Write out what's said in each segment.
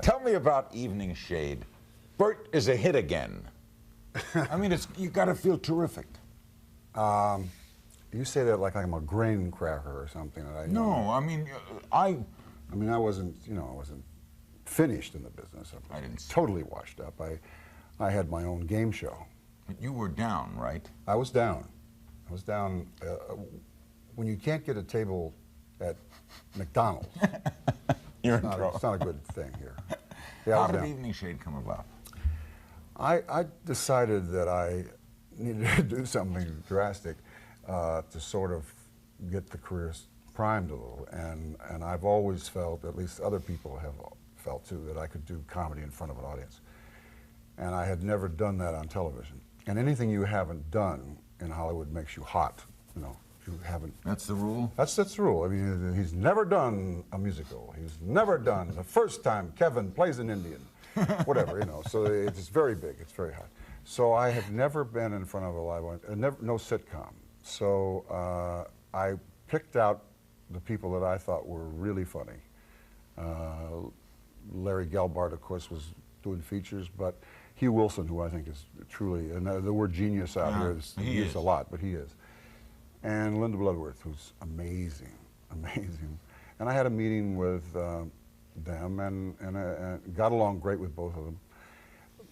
Tell me about Evening Shade. Burt is a hit again. I mean, you got to feel terrific. You say that like I'm a grain cracker or something. No, I mean, I mean, I wasn't, I wasn't finished in the business. I was totally washed up. I had my own game show. But you were down, right? I was down. I was down. When you can't get a table at McDonald's, You're it's in trouble. not a good thing here. Yeah, How did Evening Shade come about? I decided that I needed to do something drastic to sort of get the career primed a little, and I've always felt, at least other people have felt too, that I could do comedy in front of an audience. And I had never done that on television. And anything you haven't done in Hollywood makes you hot, if you haven't. That's the rule? That's the rule. I mean, he's never done a musical. He's never done the first time Kevin plays an Indian, whatever, so it's very big, it's very hot. So I have never been in front of a live audience, no sitcom. So I picked out the people that I thought were really funny. Larry Gelbart, of course, was doing features, but Hugh Wilson, who I think is truly, and the word genius out here is used a lot, but he is. And Linda Bloodworth, who's amazing, amazing. And I had a meeting with them and got along great with both of them.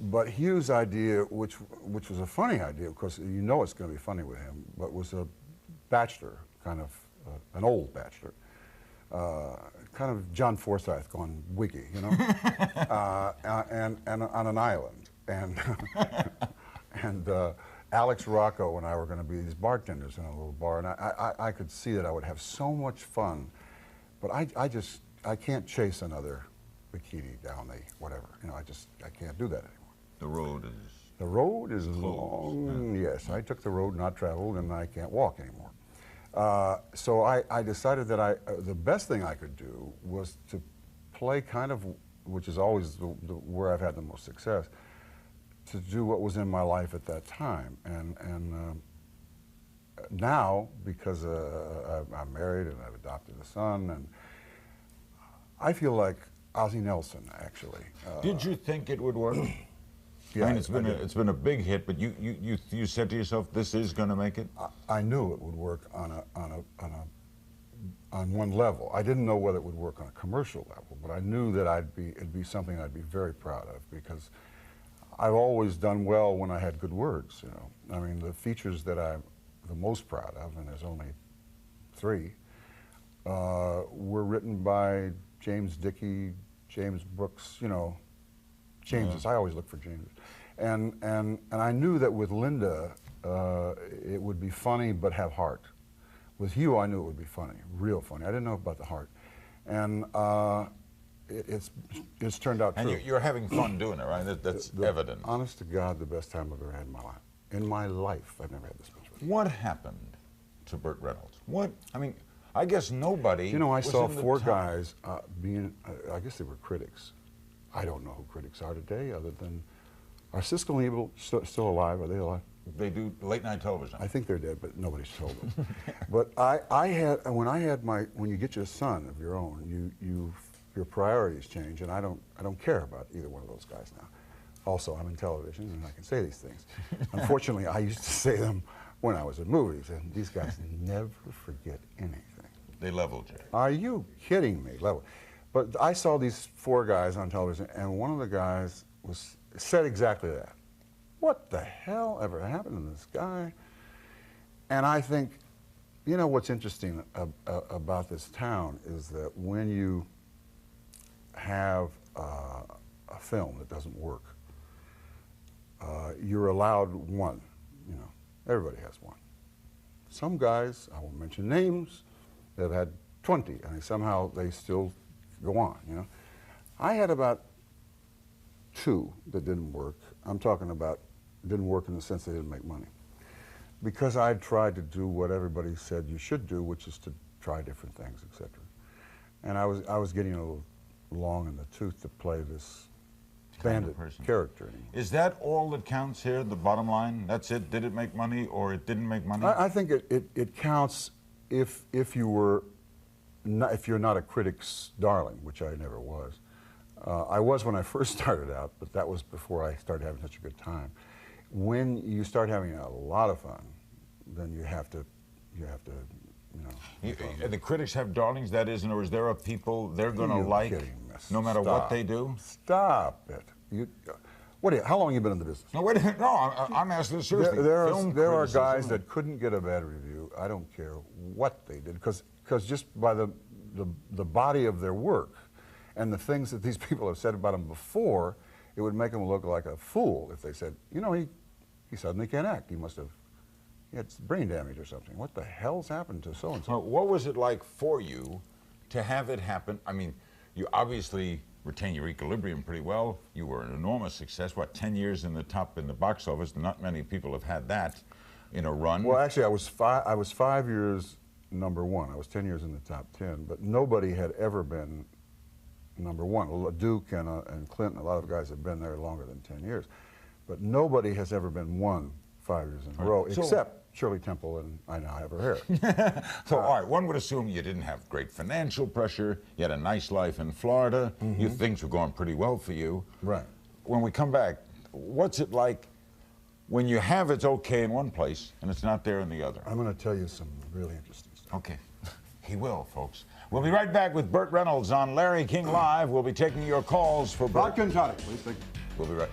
But Hugh's idea, which was a funny idea, of course, it's going to be funny with him, but was a bachelor, kind of an old bachelor, kind of John Forsythe gone wiggy, and on an island, and Alex Rocco and I were going to be these bartenders in a little bar, and I could see that I would have so much fun, but I can't chase another bikini down the whatever, I can't do that anymore. The road is long. Yeah. Yes, I took the road not traveled, and I can't walk anymore. So I decided that the best thing I could do was to play kind of, which is always where I've had the most success, to do what was in my life at that time. And now, because I'm married and I've adopted a son, and I feel like Ozzie Nelson, actually. Did you think it would work? Yeah, I mean, it's been a big hit, but you said to yourself, this is going to make it? I knew it would work on one level. I didn't know whether it would work on a commercial level, but I knew that it'd be something I'd be very proud of, because I've always done well when I had good words. I mean, the features that I'm the most proud of, and there's only 3, were written by James Dickey, James Brooks, Jameses. I always look for Jameses. And I knew that with Linda, it would be funny but have heart. With Hugh, I knew it would be funny, real funny. I didn't know about the heart. And it's turned out true. And you're having fun doing it, right? That's evident. Honest to God, the best time I've ever had in my life. In my life, I've never had this much fun. What happened to Burt Reynolds? I mean, I guess nobody. I saw 4 guys being, I guess they were critics. I don't know who critics are today, other than, are Siskel and Ebert still alive? Are they alive? They do late night television. I think they're dead, but nobody's told them. But when you get your son of your own, your priorities change, and I don't care about either one of those guys now. Also, I'm in television, and I can say these things. Unfortunately, I used to say them when I was in movies, and these guys never forget anything. They leveled you. Are you kidding me? Level. But I saw these 4 guys on television, and one of the guys said exactly that. What the hell ever happened to this guy? And I think, what's interesting about this town is that when you have a film that doesn't work, you're allowed one. Everybody has one. Some guys, I won't mention names, they've had 20, and somehow they still go on. I had about 2 that didn't work. I'm talking about didn't work in the sense they didn't make money, because I tried to do what everybody said you should do, which is to try different things, etc. And I was getting a little long in the tooth to play this bandit character. Is that all that counts here, the bottom line? That's it? Did it make money or it didn't make money? I think it counts if you're not a critic's darling, which I never was. I was when I first started out, but that was before I started having such a good time. When you start having a lot of fun, then you have to, you know. The critics have darlings, that is, or is there a people they're going to like no matter what they do? Stop it. How long have you been in the business? No, wait a minute. No, I'm asking this seriously. There are guys that couldn't get a bad review. I don't care what they did, because just by the body of their work and the things that these people have said about him before, it would make him look like a fool if they said, you know, he suddenly can't act. He had brain damage or something. What the hell's happened to so-and-so? What was it like for you to have it happen? I mean, you obviously retain your equilibrium pretty well. You were an enormous success. What, 10 years in the box office? Not many people have had that in a run. Well, actually, I was 5 years #1. I was 10 years in the top 10, but nobody had ever been #1. Duke and Clinton, a lot of guys have been there longer than 10 years, but nobody has ever been 5 years in a row, except Shirley Temple and I Now Have Her Hair. So, all right, one would assume you didn't have great financial pressure. You had a nice life in Florida. Things were going pretty well for you. Right. When we come back, what's it like when you have it's okay in one place and it's not there in the other? I'm going to tell you some really interesting stuff. Okay. He will, folks. We'll be right back with Burt Reynolds on Larry King Live. We'll be taking your calls for Burt. Vodka and tonic, please. Thank you. We'll be right.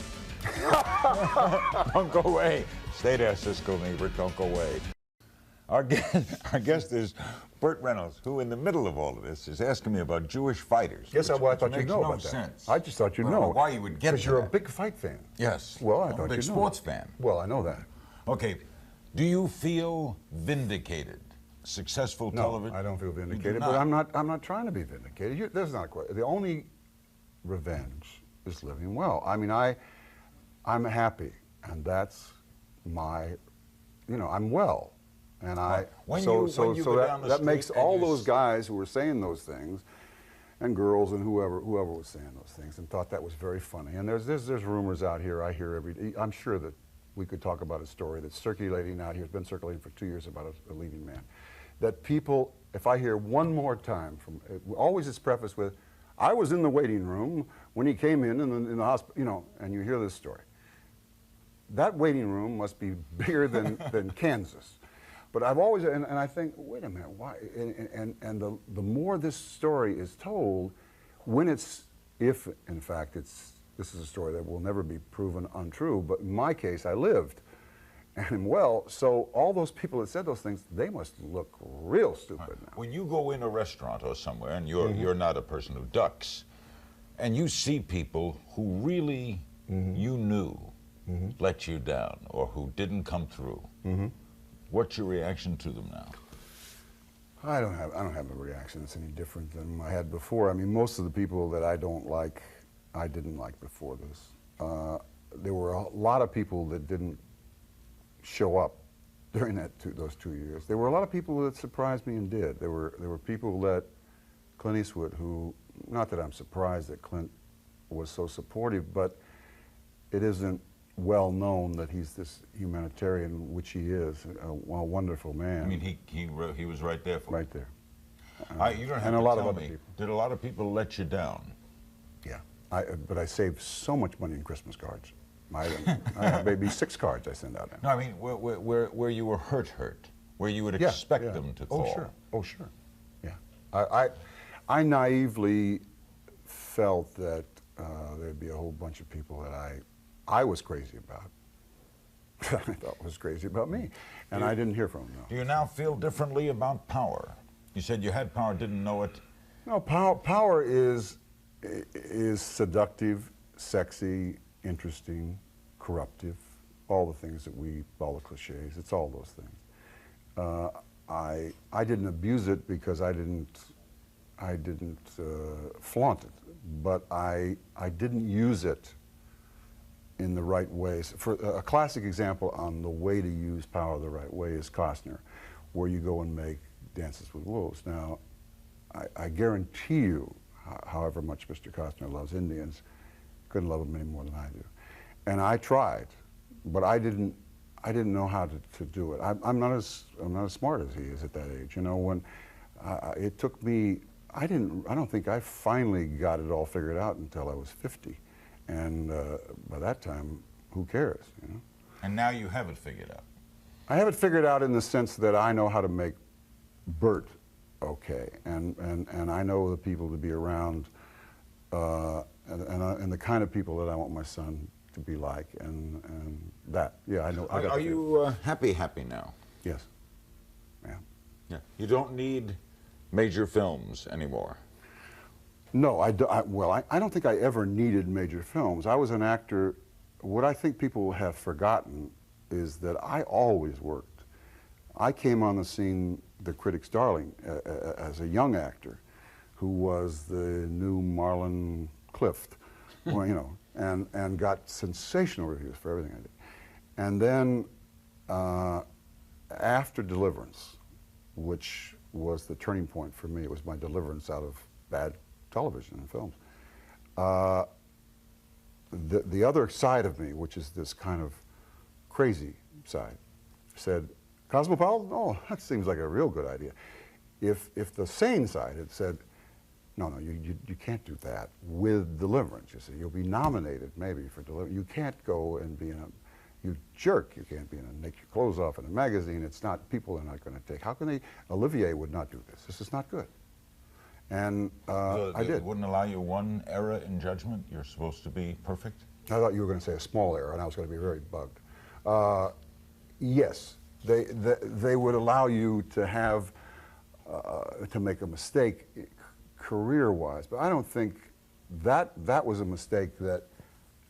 Don't go away. Stay there, Cisco neighbor. Don't go away. Our guest is Burt Reynolds, who in the middle of all of this is asking me about Jewish fighters. Yes, I thought you'd know about sense. that. I just thought you'd know. Why you would get because you're a big fight fan. Yes. Well, I I'm thought a big you'd know. sports fan. Well, I know that. Okay. Do you feel vindicated? Successful television? No, I don't feel vindicated, but I'm not trying to be vindicated. There's not quite. The only revenge is living well. I mean, I'm happy, and that's my, I'm well, and that makes all those guys who were saying those things, and girls and whoever was saying those things, and thought that was very funny. And there's rumors out here. I hear every day. I'm sure that we could talk about a story that's circulating out here. It's been circulating for 2 years about a leading man. That people, if I hear one more time from, always it's prefaced with, I was in the waiting room when he came in the hospital, and you hear this story. That waiting room must be bigger than Kansas. But I've always, and I think, wait a minute, why? And the more this story is told, if in fact this is a story that will never be proven untrue, but in my case, I lived. And well, so all those people that said those things, they must look real stupid now. When you go in a restaurant or somewhere, and you're not a person who ducks, and you see people who really you knew let you down or who didn't come through, what's your reaction to them now? I don't have a reaction that's any different than I had before. I mean, most of the people that I don't like, I didn't like before this. There were a lot of people that didn't show up during those 2 years. There were a lot of people that surprised me and did. There were people that Clint Eastwood, who, not that I'm surprised that Clint was so supportive, but it isn't well known that he's this humanitarian, which he is, a wonderful man. I mean, he was right there for you. Right there. You don't have and to a lot tell of other me. people. Did a lot of people let you down? Yeah, but I saved so much money in Christmas cards. I have maybe 6 cards I send out now. No, I mean where you were hurt, where you would expect them to fall. Oh, sure. Yeah. I naively felt that there'd be a whole bunch of people that I was crazy about. I thought was crazy about me, and I didn't hear from them. No. Do you now feel differently about power? You said you had power, didn't know it. No, power is seductive, sexy, interesting, corruptive, all the things all the cliches. It's all those things. I didn't abuse it because I didn't flaunt it, but I didn't use it in the right ways. For a classic example on the way to use power the right way is Costner, where you go and make Dances with Wolves. Now, I guarantee you, however much Mr. Costner loves Indians, couldn't love them any more than I do. And I tried, but I didn't know how to do it. I'm not as smart as he is at that age. When it took me, I don't think I finally got it all figured out until I was 50. And by that time, who cares, you know? And now you have it figured out. I have it figured out in the sense that I know how to make Burt okay, and I know the people to be around, and the kind of people that I want my son to be like, and that, yeah, I know. Are you happy now? Yes. Yeah. Yeah. You don't need major films anymore. No, I don't think I ever needed major films. I was an actor. What I think people have forgotten is that I always worked. I came on the scene, the critic's darling, as a young actor who was the new Marlon Clift, well, you know, and got sensational reviews for everything I did. And then after Deliverance, which was the turning point for me, it was my deliverance out of bad television and films. The other side of me, which is this kind of crazy side, said, Cosmopolitan? Oh, that seems like a real good idea. If the sane side had said, no, you can't do that with Deliverance, you see. You'll be nominated maybe for Deliverance. You can't go and be in a, you jerk, you can't be in a, make your clothes off in a magazine. It's not, people are not going to take, how can they, Olivier would not do this. This is not good. And I did. It wouldn't allow you one error in judgment? You're supposed to be perfect? I thought you were going to say a small error, and I was going to be very bugged. Yes, they would allow you to have, to make a mistake career-wise, but I don't think that was a mistake that,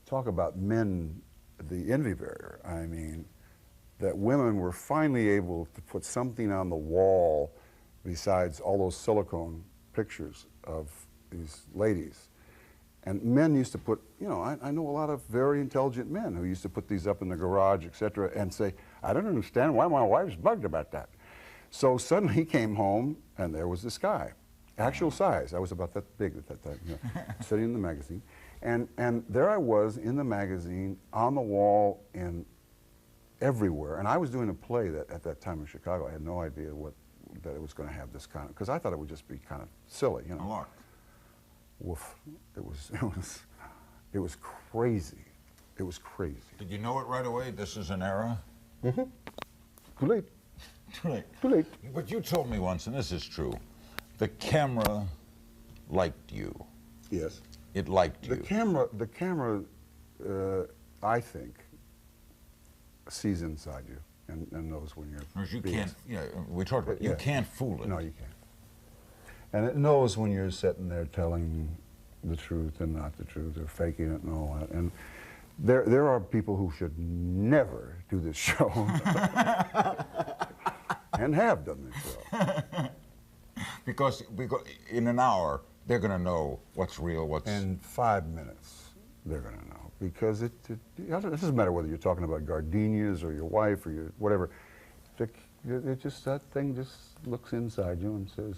talk about men, the envy barrier. I mean, that women were finally able to put something on the wall besides all those silicone pictures of these ladies. And men used to put, you know, I know a lot of very intelligent men who used to put these up in the garage, etc., and say, I don't understand why my wife's bugged about that. So suddenly he came home, and there was this guy, actual size. I was about that big at that time, you know, sitting in the magazine. And there I was in the magazine, on the wall, in everywhere. And I was doing a play that at that time in Chicago. I had no idea that it was going to have this kind of, because I thought it would just be kind of silly, you know. A lark. Woof. It was crazy. It was crazy. Did you know it right away? This is an error? Mm-hmm. Too late. Too late. Too late. But you told me once, and this is true, the camera liked you. Yes. It liked you. The camera, I think, sees inside you and knows when you're. Because you can't. Yeah, we talked about. You can't fool it. No, you can't. And it knows when you're sitting there telling the truth and not the truth, or faking it and all that. And there are people who should never do this show, and have done this show. Because in an hour they're going to know what's real, what's. In 5 minutes, they're going to know, because it doesn't matter whether you're talking about gardenias or your wife or your whatever. It just, that thing just looks inside you and says,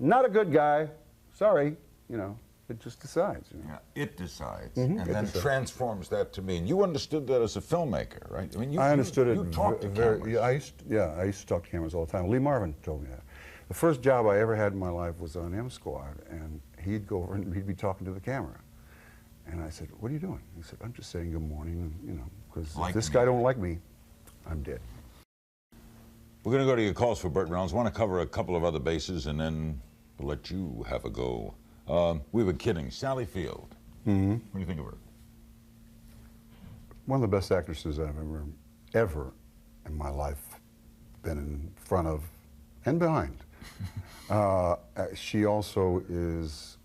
not a good guy, sorry, you know. It just decides. You know? Yeah, it decides, Mm-hmm. and then transforms that to me. And you understood that as a filmmaker, right? I mean, I understood it. You talked to very. cameras. I used to talk to cameras all the time. Lee Marvin told me that. The first job I ever had in my life was on M Squad, and he'd go over and he'd be talking to the camera. And I said, "What are you doing?" He said, "I'm just saying good morning, and, you know, because if this guy don't like me, I'm dead." We're going to go to your calls for Burt Reynolds. I want to cover a couple of other bases, and then we'll let you have a go. We were kidding. Sally Field. Mm-hmm. What do you think of her? One of the best actresses I've ever in my life been in front of and behind. She also is,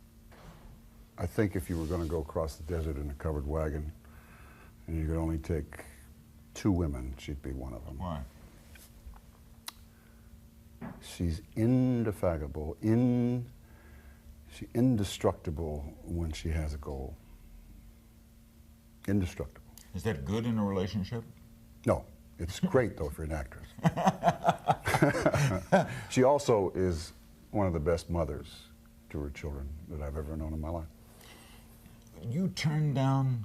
I think if you were going to go across the desert in a covered wagon and you could only take 2 women, she'd be one of them. Why? She's indefatigable, she's indestructible when she has a goal. Indestructible. Is that good in a relationship? No, it's great though if you're an actress. She also is one of the best mothers to her children that I've ever known in my life. You turned down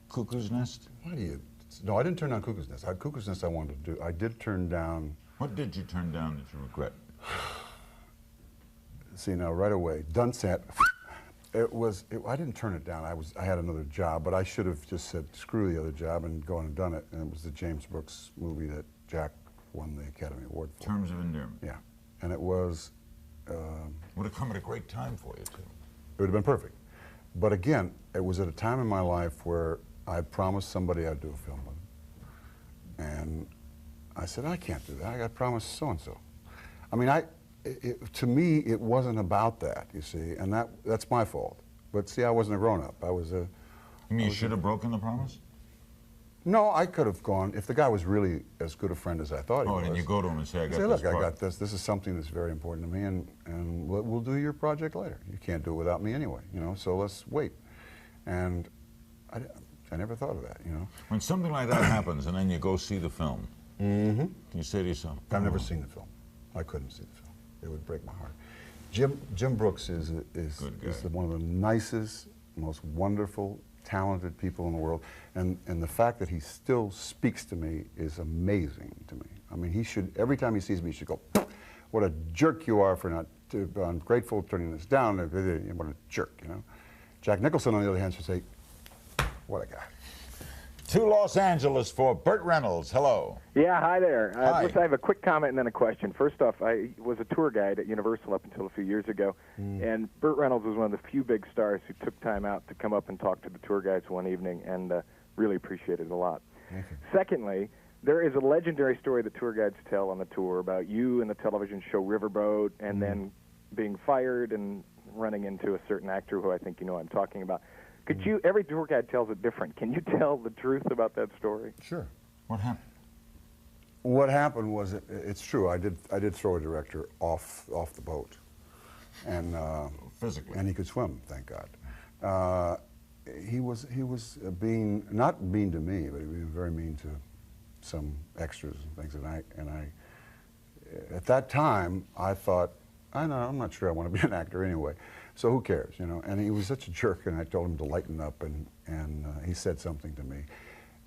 Cuckoo's Nest? Why do you? No, I didn't turn down Cuckoo's Nest. Cuckoo's Nest I wanted to do. I did turn down. What did you turn down that you regret? see now right away, done set. I didn't turn it down. I had another job, but I should have just said screw the other job and gone and done it. And it was the James Brooks movie that Jack won the Academy Award for. Terms of Endearment. Yeah, and it was. Would have come at a great time for you too. It would have been perfect. But again, it was at a time in my life where I promised somebody I'd do a film with. And I said, I can't do that. I got promised so-and-so. I mean, to me, it wasn't about that, you see, and that's my fault. But see, I wasn't a grown-up. I was a... You mean you should have broken the promise? No, I could have gone, if the guy was really as good a friend as I thought he was. Oh, and you go to him and say, I got this look, part. I got this. This is something that's very important to me, and we'll do your project later. You can't do it without me anyway, you know, so let's wait. And I never thought of that, you know. When something like that happens and then you go see the film, you say to yourself, I've never seen the film. I couldn't see the film. It would break my heart. Jim Brooks is one of the nicest, most wonderful, talented people in the world, and the fact that he still speaks to me is amazing to me. I mean, he should, every time he sees me, he should go, what a jerk you are for not, I'm grateful for turning this down, what a jerk, you know. Jack Nicholson, on the other hand, should say, what a guy. To Los Angeles for Burt Reynolds. Hello. Yeah, hi there. Hi. I have a quick comment and then a question. First off, I was a tour guide at Universal up until a few years ago, and Burt Reynolds was one of the few big stars who took time out to come up and talk to the tour guides one evening, and really appreciated it a lot. Secondly, there is a legendary story that tour guides tell on the tour about you and the television show Riverboat, and then being fired and running into a certain actor who I think you know I'm talking about. Could you, every tour guide tells it different. Can you tell the truth about that story? Sure. What happened? What happened was, it's true, I did throw a director off the boat. And physically. And he could swim, thank God. He was being, not mean to me, but he was very mean to some extras and things. And I at that time, I thought, I'm not sure I want to be an actor anyway. So who cares, you know? And he was such a jerk, and I told him to lighten up, and he said something to me.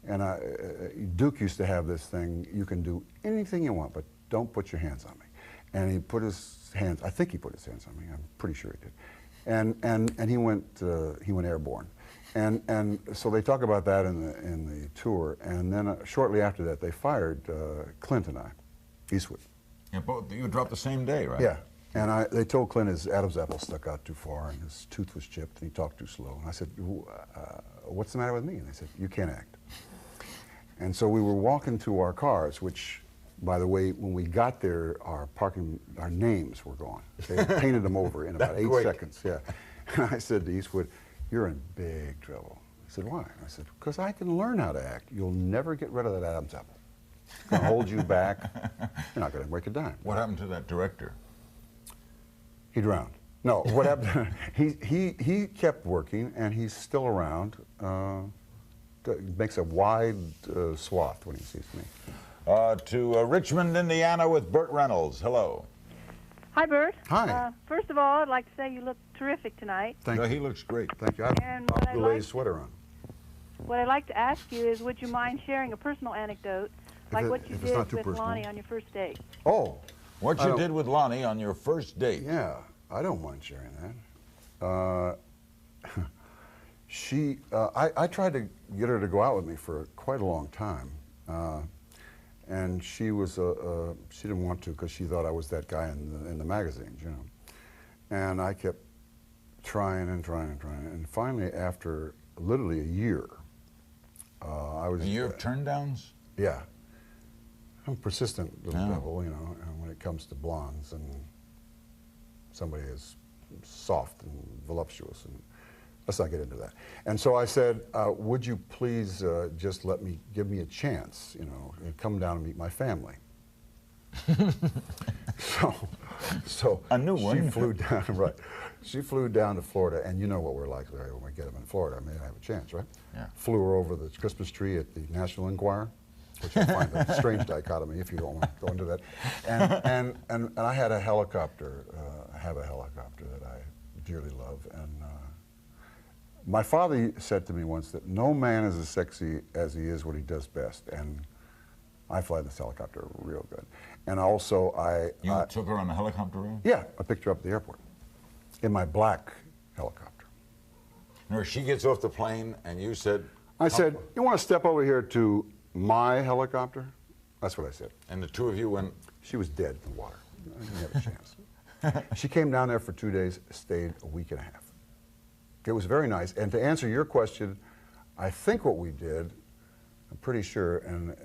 And Duke used to have this thing, you can do anything you want, but don't put your hands on me. And he put his hands, I think he put his hands on me, I'm pretty sure he did. And he went airborne. And so they talk about that in the tour, and then shortly after that, they fired Clint and I, Eastwood. Yeah, both, you dropped the same day, right? Yeah. And they told Clint his Adam's apple stuck out too far and his tooth was chipped and he talked too slow. And I said, what's the matter with me? And they said, you can't act. And so we were walking to our cars, which, by the way, when we got there, our names were gone. They painted them over in about 8 seconds. Yeah. And I said to Eastwood, you're in big trouble. He said, why? I said, because I can learn how to act. You'll never get rid of that Adam's apple. It's going to hold you back. You're not going to break a dime. What happened to that director? He drowned. No, what happened? He kept working, and he's still around. Makes a wide swath when he sees me. To Richmond, Indiana, with Burt Reynolds. Hello. Hi, Burt. Hi. First of all, I'd like to say you look terrific tonight. Thank you. He looks great. Thank you. I have the latest sweater on. What I'd like to ask you is, would you mind sharing a personal anecdote, like what you did with Lonnie on your first date? Oh. What you did with Lonnie on your first date. Yeah, I don't mind sharing that. I tried to get her to go out with me for quite a long time, and she didn't want to because she thought I was that guy in the magazines, you know. And I kept trying and trying and trying, and finally, after literally a year, I was. A year of turndowns? Yeah. I'm a persistent little devil, you know, when it comes to blondes and somebody is soft and voluptuous, and let's not get into that. And so I said, would you please just give me a chance, you know, and come down and meet my family. so a new one. She flew down, right. She flew down to Florida, and you know what we're like when we get them in Florida. I mean, I have a chance, right? Yeah. Flew her over the Christmas tree at the National Enquirer, which I find a strange dichotomy if you don't want to go into that. And I had a helicopter, have a helicopter that I dearly love. And my father said to me once that no man is as sexy as he is what he does best. And I fly this helicopter real good. And also You took her on the helicopter ride? Yeah, I picked her up at the airport. In my black helicopter. Or she gets off the plane and you said, I said, you want to step over here to my helicopter? That's what I said. and the two of you went, She was dead in the water. I didn't have a chance. She came down there for 2 days, stayed a week and a half. It was very nice. And to answer your question, I think what we did, I'm pretty sure, and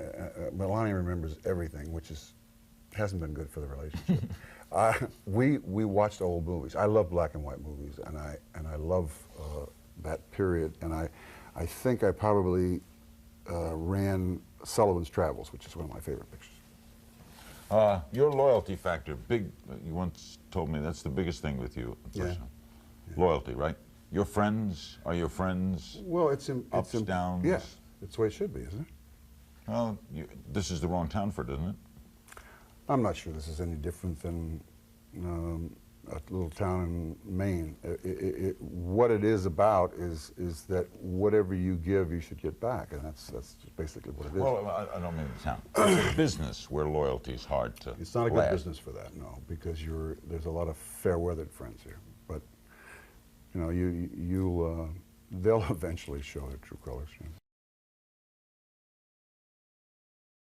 Melania remembers everything, which hasn't been good for the relationship. We watched old movies. I love black and white movies, and I love that period. And I think I probably ran Sullivan's Travels, which is one of my favorite pictures. your loyalty factor, big, you once told me that's the biggest thing with you. Yeah. Loyalty, right? Your friends, are your friends Well, ups, downs? Yeah, it's the way it should be, isn't it? Well, this is the wrong town for it, isn't it? I'm not sure this is any different than a little town in Maine. What it is about is that whatever you give, you should get back, and that's basically what it is. Well, I don't mean the town. It's a business where loyalty is hard to It's not a good last. business for that, no, because there's a lot of fair-weathered friends here. But you know, they'll eventually show their true colors.